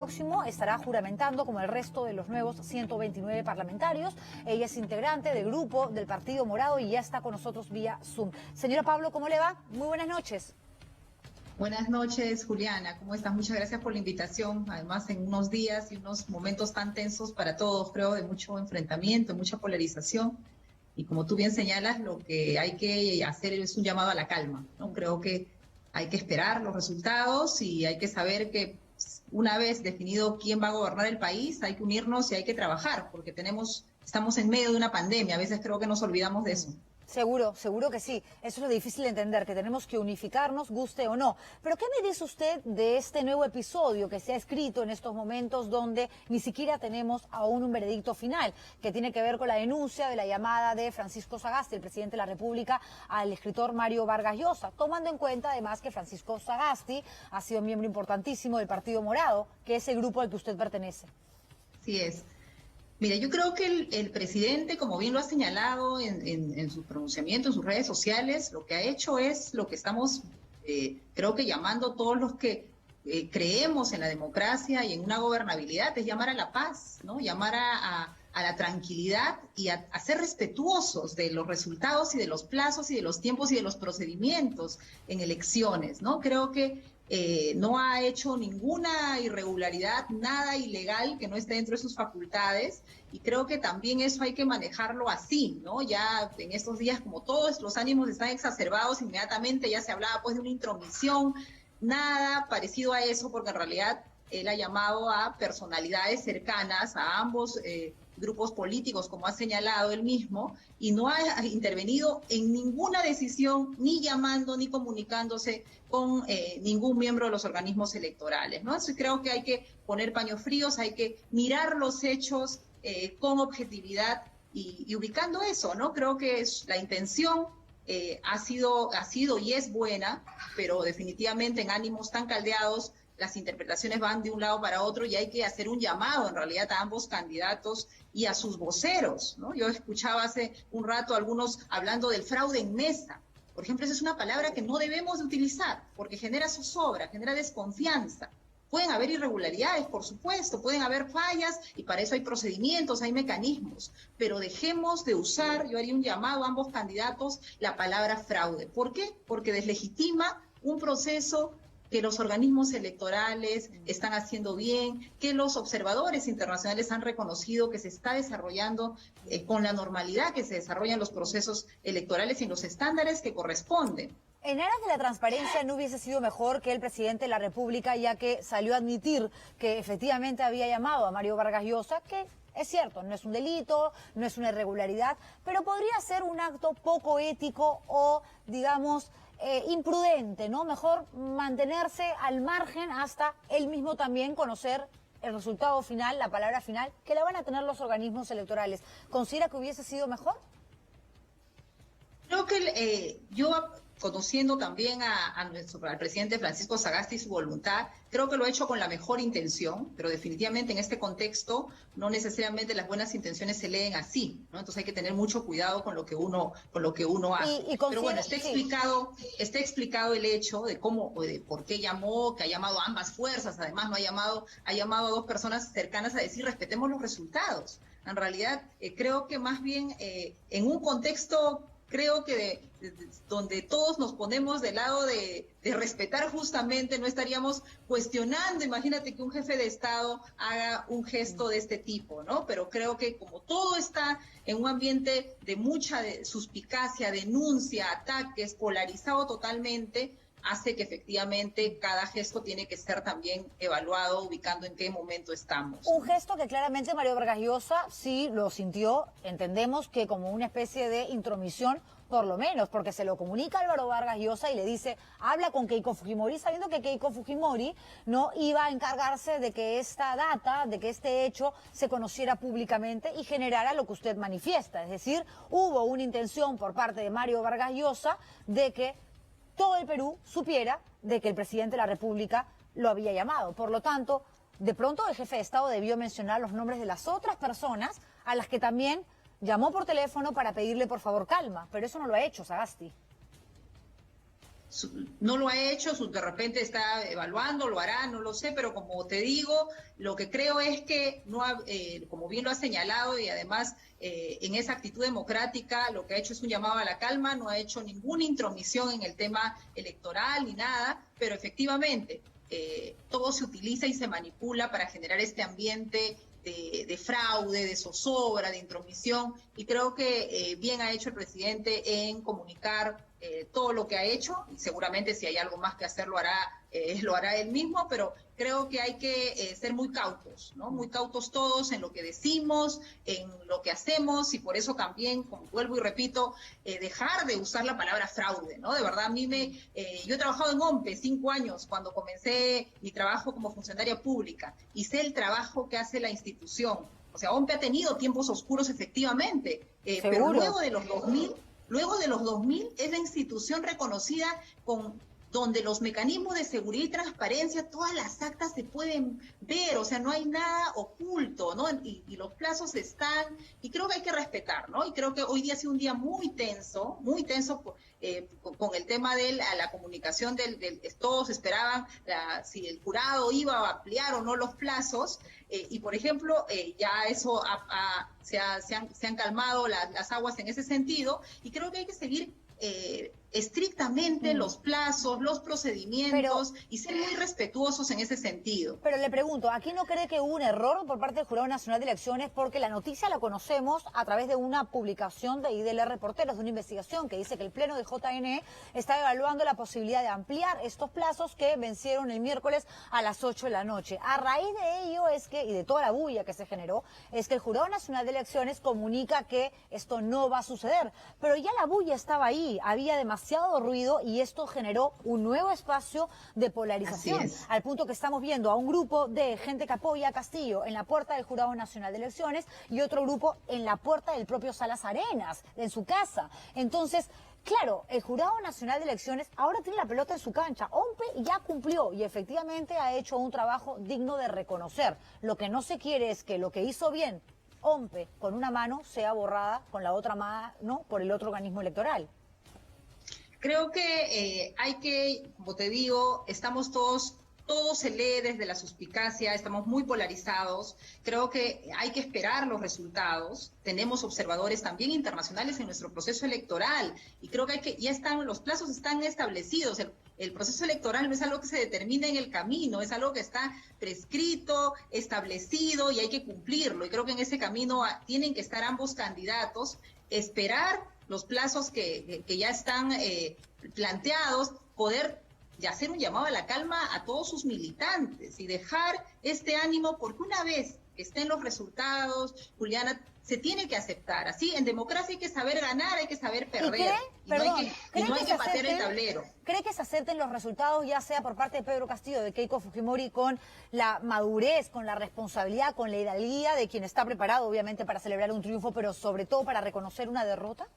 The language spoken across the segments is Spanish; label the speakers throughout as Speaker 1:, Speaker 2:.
Speaker 1: Próximo estará juramentando como el resto de los nuevos 129 parlamentarios. Ella es integrante del grupo del Partido Morado y ya está con nosotros vía Zoom. Señora Pablo, ¿cómo le va? Muy buenas noches.
Speaker 2: Buenas noches, Juliana. ¿Cómo estás? Muchas gracias por la invitación. Además, en unos días y unos momentos tan tensos para todos, creo, de mucho enfrentamiento, mucha polarización. Y como tú bien señalas, lo que hay que hacer es un llamado a la calma, ¿no? Creo que hay que esperar los resultados y hay que saber que una vez definido quién va a gobernar el país, hay que unirnos y hay que trabajar, porque estamos en medio de una pandemia. A veces creo que nos olvidamos de eso.
Speaker 1: Seguro que sí. Eso es lo difícil de entender, que tenemos que unificarnos, guste o no. Pero ¿qué me dice usted de este nuevo episodio que se ha escrito en estos momentos donde ni siquiera tenemos aún un veredicto final, que tiene que ver con la denuncia de la llamada de Francisco Sagasti, el presidente de la República, al escritor Mario Vargas Llosa, tomando en cuenta además que Francisco Sagasti ha sido miembro importantísimo del Partido Morado, que es el grupo al que usted pertenece?
Speaker 2: Así es. Mira, yo creo que el presidente, como bien lo ha señalado en su pronunciamiento, en sus redes sociales, lo que ha hecho es lo que estamos, creo que llamando todos los que creemos en la democracia y en una gobernabilidad, es llamar a la paz, ¿no? Llamar a la tranquilidad y a ser respetuosos de los resultados y de los plazos y de los tiempos y de los procedimientos en elecciones, ¿no? Creo que no ha hecho ninguna irregularidad, nada ilegal que no esté dentro de sus facultades, y creo que también eso hay que manejarlo así, ¿no? Ya en estos días, como todos los ánimos están exacerbados, inmediatamente ya se hablaba pues de una intromisión, nada parecido a eso, porque en realidad él ha llamado a personalidades cercanas a ambos grupos políticos, como ha señalado él mismo, y no ha intervenido en ninguna decisión, ni llamando, ni comunicándose con ningún miembro de los organismos electorales, ¿no? Entonces creo que hay que poner paños fríos, hay que mirar los hechos con objetividad y ubicando eso, ¿no? Creo que la intención ha sido y es buena, pero definitivamente en ánimos tan caldeados las interpretaciones van de un lado para otro y hay que hacer un llamado en realidad a ambos candidatos y a sus voceros, ¿no? Yo escuchaba hace un rato a algunos hablando del fraude en mesa. Por ejemplo, esa es una palabra que no debemos de utilizar porque genera zozobra, genera desconfianza. Pueden haber irregularidades, por supuesto, pueden haber fallas y para eso hay procedimientos, hay mecanismos, pero dejemos de usar, yo haría un llamado a ambos candidatos, la palabra fraude. ¿Por qué? Porque deslegitima un proceso que los organismos electorales están haciendo bien, que los observadores internacionales han reconocido que se está desarrollando con la normalidad que se desarrollan los procesos electorales y en los estándares que corresponden.
Speaker 1: En aras de la transparencia, ¿no hubiese sido mejor que el presidente de la República, ya que salió a admitir que efectivamente había llamado a Mario Vargas Llosa, que es cierto, no es un delito, no es una irregularidad, pero podría ser un acto poco ético o, digamos, imprudente, ¿no? Mejor mantenerse al margen hasta él mismo también conocer el resultado final, la palabra final, que la van a tener los organismos electorales. ¿Considera que hubiese sido mejor?
Speaker 2: Creo que yo, conociendo también al presidente Francisco Sagasti y su voluntad, creo que lo ha hecho con la mejor intención, pero definitivamente en este contexto no necesariamente las buenas intenciones se leen así, ¿no? Entonces hay que tener mucho cuidado con lo que uno hace. Pero bueno, está explicado el hecho de cómo, de por qué llamó, que ha llamado a ambas fuerzas, además no ha llamado a dos personas cercanas a decir respetemos los resultados. En realidad creo que más bien en un contexto creo que donde todos nos ponemos del lado de respetar justamente, no estaríamos cuestionando, imagínate que un jefe de Estado haga un gesto de este tipo, ¿no? Pero creo que como todo está en un ambiente de mucha suspicacia, denuncia, ataques, polarizado totalmente, hace que efectivamente cada gesto tiene que ser también evaluado, ubicando en qué momento estamos.
Speaker 1: Un gesto que claramente Mario Vargas Llosa sí lo sintió, entendemos que como una especie de intromisión, por lo menos, porque se lo comunica a Álvaro Vargas Llosa y le dice, habla con Keiko Fujimori, sabiendo que Keiko Fujimori no iba a encargarse de que esta data, de que este hecho se conociera públicamente y generara lo que usted manifiesta. Es decir, hubo una intención por parte de Mario Vargas Llosa de que todo el Perú supiera de que el presidente de la República lo había llamado. Por lo tanto, de pronto el jefe de Estado debió mencionar los nombres de las otras personas a las que también llamó por teléfono para pedirle por favor calma, pero eso no lo ha hecho Sagasti.
Speaker 2: no lo ha hecho, de repente está evaluando, lo hará, no lo sé, pero como te digo, lo que creo es que, no como bien lo ha señalado, y además en esa actitud democrática lo que ha hecho es un llamado a la calma, no ha hecho ninguna intromisión en el tema electoral ni nada, pero efectivamente todo se utiliza y se manipula para generar este ambiente de fraude, de zozobra, de intromisión, y creo que bien ha hecho el presidente en comunicar todo lo que ha hecho, y seguramente si hay algo más que hacer lo hará él mismo, pero creo que hay que ser muy cautos, ¿no? Muy cautos todos en lo que decimos, en lo que hacemos, y por eso también, como vuelvo y repito, dejar de usar la palabra fraude, ¿no? De verdad, yo he trabajado en OMPE 5 años cuando comencé mi trabajo como funcionaria pública, y sé el trabajo que hace la institución. O sea, OMPE ha tenido tiempos oscuros efectivamente, pero luego de los 2000 es la institución reconocida donde los mecanismos de seguridad y transparencia, todas las actas se pueden ver, o sea, no hay nada oculto, ¿no? Y los plazos están, y creo que hay que respetar, ¿no? Y creo que hoy día ha sido un día muy tenso con el tema de la comunicación todos esperaban si el jurado iba a ampliar o no los plazos, y por ejemplo, ya eso se han calmado las aguas en ese sentido, y creo que hay que seguir estrictamente los plazos, los procedimientos, y ser muy respetuosos en ese sentido.
Speaker 1: Pero le pregunto, ¿aquí no cree que hubo un error por parte del Jurado Nacional de Elecciones? Porque la noticia la conocemos a través de una publicación de IDL Reporteros, de una investigación que dice que el Pleno de JNE está evaluando la posibilidad de ampliar estos plazos que vencieron el miércoles a las 8 de la noche. A raíz de ello y de toda la bulla que se generó, es que el Jurado Nacional de Elecciones comunica que esto no va a suceder. Pero ya la bulla estaba ahí, había demasiado ruido, y esto generó un nuevo espacio de polarización, al punto que estamos viendo a un grupo de gente que apoya a Castillo en la puerta del Jurado Nacional de Elecciones y otro grupo en la puerta del propio Salas Arenas, en su casa. Entonces, claro, el Jurado Nacional de Elecciones ahora tiene la pelota en su cancha. OMPE ya cumplió y efectivamente ha hecho un trabajo digno de reconocer. Lo que no se quiere es que lo que hizo bien OMPE con una mano sea borrada con la otra mano por el otro organismo electoral.
Speaker 2: Creo que como te digo, todo se lee desde la suspicacia, estamos muy polarizados. Creo que hay que esperar los resultados. Tenemos observadores también internacionales en nuestro proceso electoral, y creo que los plazos están establecidos. El proceso electoral no es algo que se determina en el camino, es algo que está prescrito, establecido, y hay que cumplirlo. Y creo que en ese camino tienen que estar ambos candidatos, esperar los plazos que ya están planteados, poder hacer un llamado a la calma a todos sus militantes y dejar este ánimo, porque una vez que estén los resultados, Juliana, se tiene que aceptar. Así, en democracia hay que saber ganar, hay que saber perder. Y no hay que patear el tablero.
Speaker 1: ¿Cree que se acepten los resultados, ya sea por parte de Pedro Castillo, de Keiko Fujimori, con la madurez, con la responsabilidad, con la hidalguía de quien está preparado, obviamente, para celebrar un triunfo, pero sobre todo para reconocer una derrota?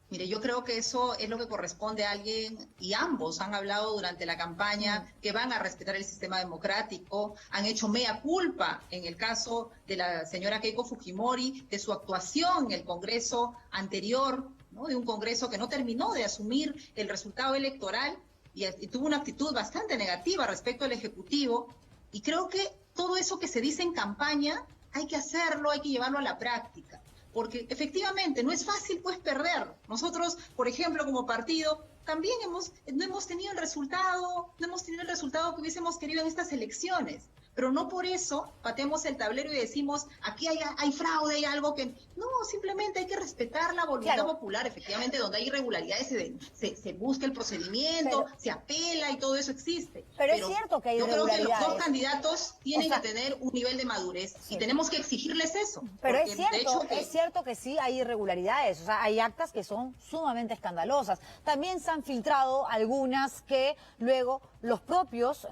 Speaker 2: Mire, yo creo que eso es lo que corresponde a alguien, y ambos han hablado durante la campaña que van a respetar el sistema democrático, han hecho mea culpa en el caso de la señora Keiko Fujimori, de su actuación en el Congreso anterior, ¿no? De un Congreso que no terminó de asumir el resultado electoral y tuvo una actitud bastante negativa respecto al Ejecutivo, y creo que todo eso que se dice en campaña hay que hacerlo, hay que llevarlo a la práctica. Porque efectivamente no es fácil pues perder. Nosotros, por ejemplo, como partido, también no hemos tenido el resultado que hubiésemos querido en estas elecciones. Pero no por eso pateamos el tablero y decimos, aquí hay fraude, hay algo que... No, simplemente hay que respetar la voluntad popular. Efectivamente, donde hay irregularidades se busca el procedimiento, se apela, y todo eso existe.
Speaker 1: Pero es cierto que hay irregularidades.
Speaker 2: Yo creo que los dos candidatos tienen que tener un nivel de madurez, y tenemos que exigirles eso.
Speaker 1: Pero es cierto que sí hay irregularidades, o sea, hay actas que son sumamente escandalosas. También se han filtrado algunas que luego los propios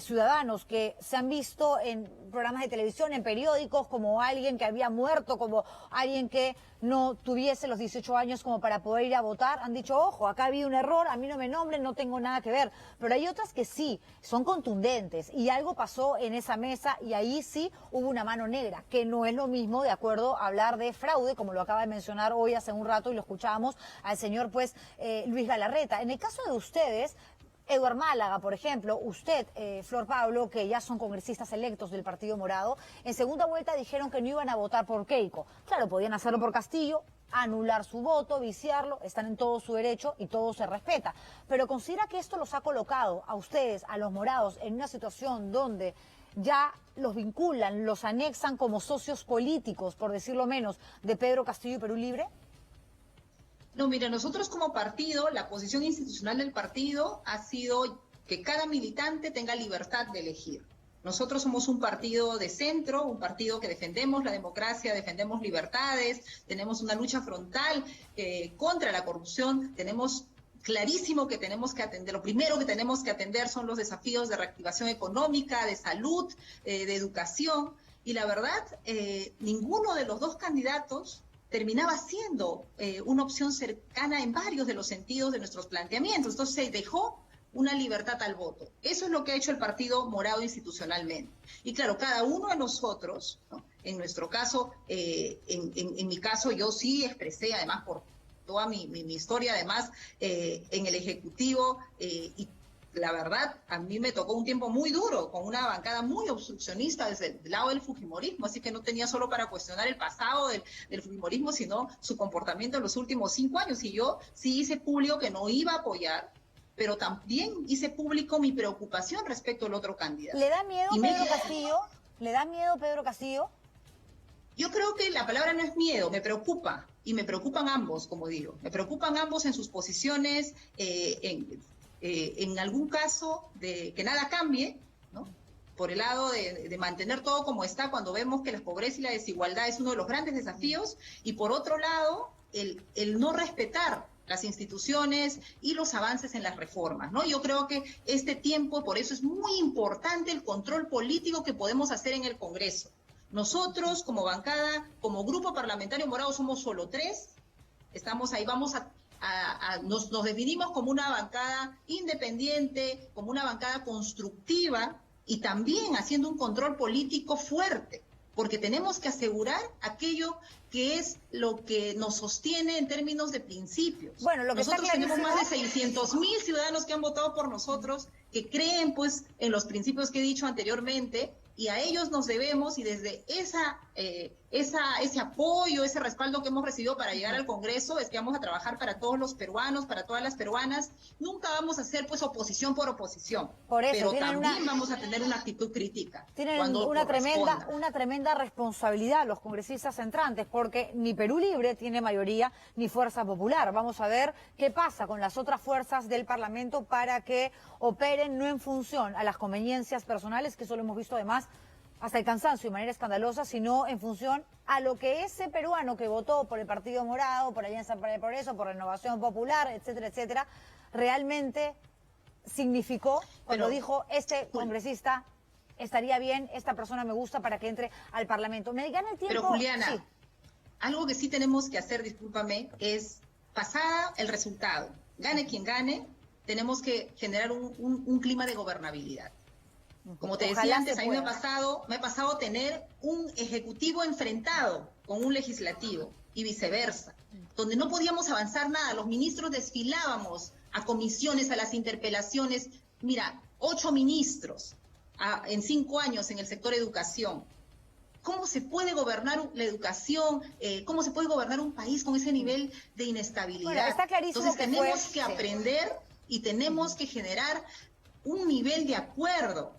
Speaker 1: ciudadanos que se han visto visto en programas de televisión, en periódicos, como alguien que había muerto, como alguien que no tuviese los 18 años como para poder ir a votar. Han dicho, ojo, acá ha habido un error, a mí no me nombren, no tengo nada que ver. Pero hay otras que sí, son contundentes y algo pasó en esa mesa y ahí sí hubo una mano negra, que no es lo mismo, de acuerdo, a hablar de fraude, como lo acaba de mencionar hoy hace un rato y lo escuchábamos al señor Luis Galarreta. En el caso de ustedes, Eduard Málaga, por ejemplo, usted, Flor Pablo, que ya son congresistas electos del Partido Morado, en segunda vuelta dijeron que no iban a votar por Keiko. Claro, podían hacerlo por Castillo, anular su voto, viciarlo, están en todo su derecho y todo se respeta. Pero considera que esto los ha colocado a ustedes, a los morados, en una situación donde ya los vinculan, los anexan como socios políticos, por decirlo menos, de Pedro Castillo y Perú Libre.
Speaker 2: No, mira, nosotros como partido, la posición institucional del partido ha sido que cada militante tenga libertad de elegir. Nosotros somos un partido de centro, un partido que defendemos la democracia, defendemos libertades, tenemos una lucha frontal contra la corrupción, tenemos clarísimo que tenemos que atender, lo primero que tenemos que atender son los desafíos de reactivación económica, de salud, de educación, y la verdad, ninguno de los dos candidatos terminaba siendo una opción cercana en varios de los sentidos de nuestros planteamientos. Entonces se dejó una libertad al voto. Eso es lo que ha hecho el Partido Morado institucionalmente. Y claro, cada uno de nosotros, ¿no? En nuestro caso, en mi caso, yo sí expresé, además por toda mi historia, además, en el Ejecutivo, y la verdad, a mí me tocó un tiempo muy duro, con una bancada muy obstruccionista desde el lado del fujimorismo, así que no tenía solo para cuestionar el pasado del fujimorismo, sino su comportamiento en los últimos 5 años. Y yo sí hice público que no iba a apoyar, pero también hice público mi preocupación respecto al otro candidato.
Speaker 1: ¿Le da miedo Pedro Castillo? ¿Le da miedo Pedro Castillo?
Speaker 2: Yo creo que la palabra no es miedo, me preocupa, y me preocupan ambos, como digo. Me preocupan ambos en sus posiciones, en algún caso de que nada cambie, ¿no? Por el lado de mantener todo como está cuando vemos que la pobreza y la desigualdad es uno de los grandes desafíos, y por otro lado, el no respetar las instituciones y los avances en las reformas, ¿no? Yo creo que este tiempo, por eso es muy importante el control político que podemos hacer en el Congreso. Nosotros, como bancada, como grupo parlamentario morado, somos solo 3, estamos ahí, nos definimos como una bancada independiente, como una bancada constructiva y también haciendo un control político fuerte, porque tenemos que asegurar aquello que es lo que nos sostiene en términos de principios.
Speaker 1: Bueno, lo que
Speaker 2: nosotros tenemos más de 600.000 ciudadanos que han votado por nosotros, que creen pues en los principios que he dicho anteriormente, y a ellos nos debemos, y desde ese apoyo, ese respaldo que hemos recibido para llegar al Congreso, es que vamos a trabajar para todos los peruanos, para todas las peruanas. Nunca vamos a hacer pues oposición por oposición,
Speaker 1: por eso,
Speaker 2: pero también vamos a tener una actitud crítica.
Speaker 1: Tienen una tremenda responsabilidad los congresistas entrantes, porque ni Perú Libre tiene mayoría ni Fuerza Popular. Vamos a ver qué pasa con las otras fuerzas del Parlamento para que operen no en función a las conveniencias personales, que eso lo hemos visto además hasta el cansancio y manera escandalosa, sino en función a lo que ese peruano que votó por el Partido Morado, por Alianza para el Progreso, por Renovación Popular, etcétera, etcétera, realmente significó cuando dijo, este congresista estaría bien, esta persona me gusta para que entre al Parlamento. Me gana el tiempo.
Speaker 2: Pero Juliana,
Speaker 1: sí.
Speaker 2: Algo que sí tenemos que hacer, discúlpame, es pasada el resultado, gane quien gane, tenemos que generar un clima de gobernabilidad. Como te decía antes, a mí me ha pasado tener un ejecutivo enfrentado con un legislativo y viceversa, donde no podíamos avanzar nada, los ministros desfilábamos a comisiones, a las interpelaciones. Mira, 8 ministros en 5 años en el sector educación. ¿Cómo se puede gobernar la educación? ¿Cómo se puede gobernar un país con ese nivel de inestabilidad?
Speaker 1: Bueno, está clarísimo.
Speaker 2: Entonces tenemos que aprender y tenemos que generar un nivel de acuerdo.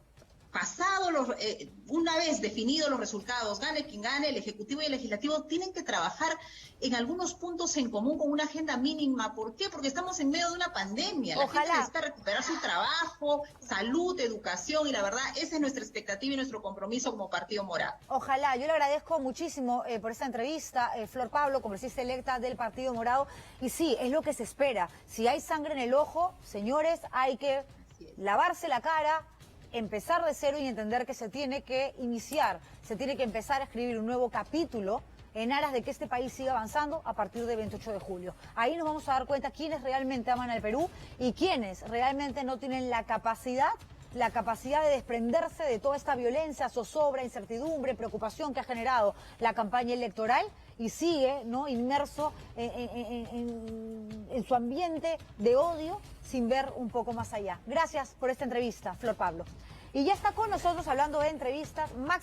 Speaker 2: Una vez definidos los resultados, gane quien gane, el Ejecutivo y el Legislativo tienen que trabajar en algunos puntos en común con una agenda mínima. ¿Por qué? Porque estamos en medio de una pandemia. La gente necesita recuperar su trabajo, salud, educación, y la verdad, esa es nuestra expectativa y nuestro compromiso como Partido Morado.
Speaker 1: Ojalá. Yo le agradezco muchísimo por esta entrevista, Flor Pablo, congresista electa del Partido Morado. Y sí, es lo que se espera. Si hay sangre en el ojo, señores, hay que lavarse la cara, empezar de cero y entender que se tiene que iniciar, se tiene que empezar a escribir un nuevo capítulo en aras de que este país siga avanzando a partir del 28 de julio. Ahí nos vamos a dar cuenta quiénes realmente aman al Perú y quiénes realmente no tienen la capacidad de desprenderse de toda esta violencia, zozobra, incertidumbre, preocupación que ha generado la campaña electoral y sigue, ¿no?, inmerso en su ambiente de odio sin ver un poco más allá. Gracias por esta entrevista, Flor Pablo. Y ya está con nosotros hablando de entrevistas Max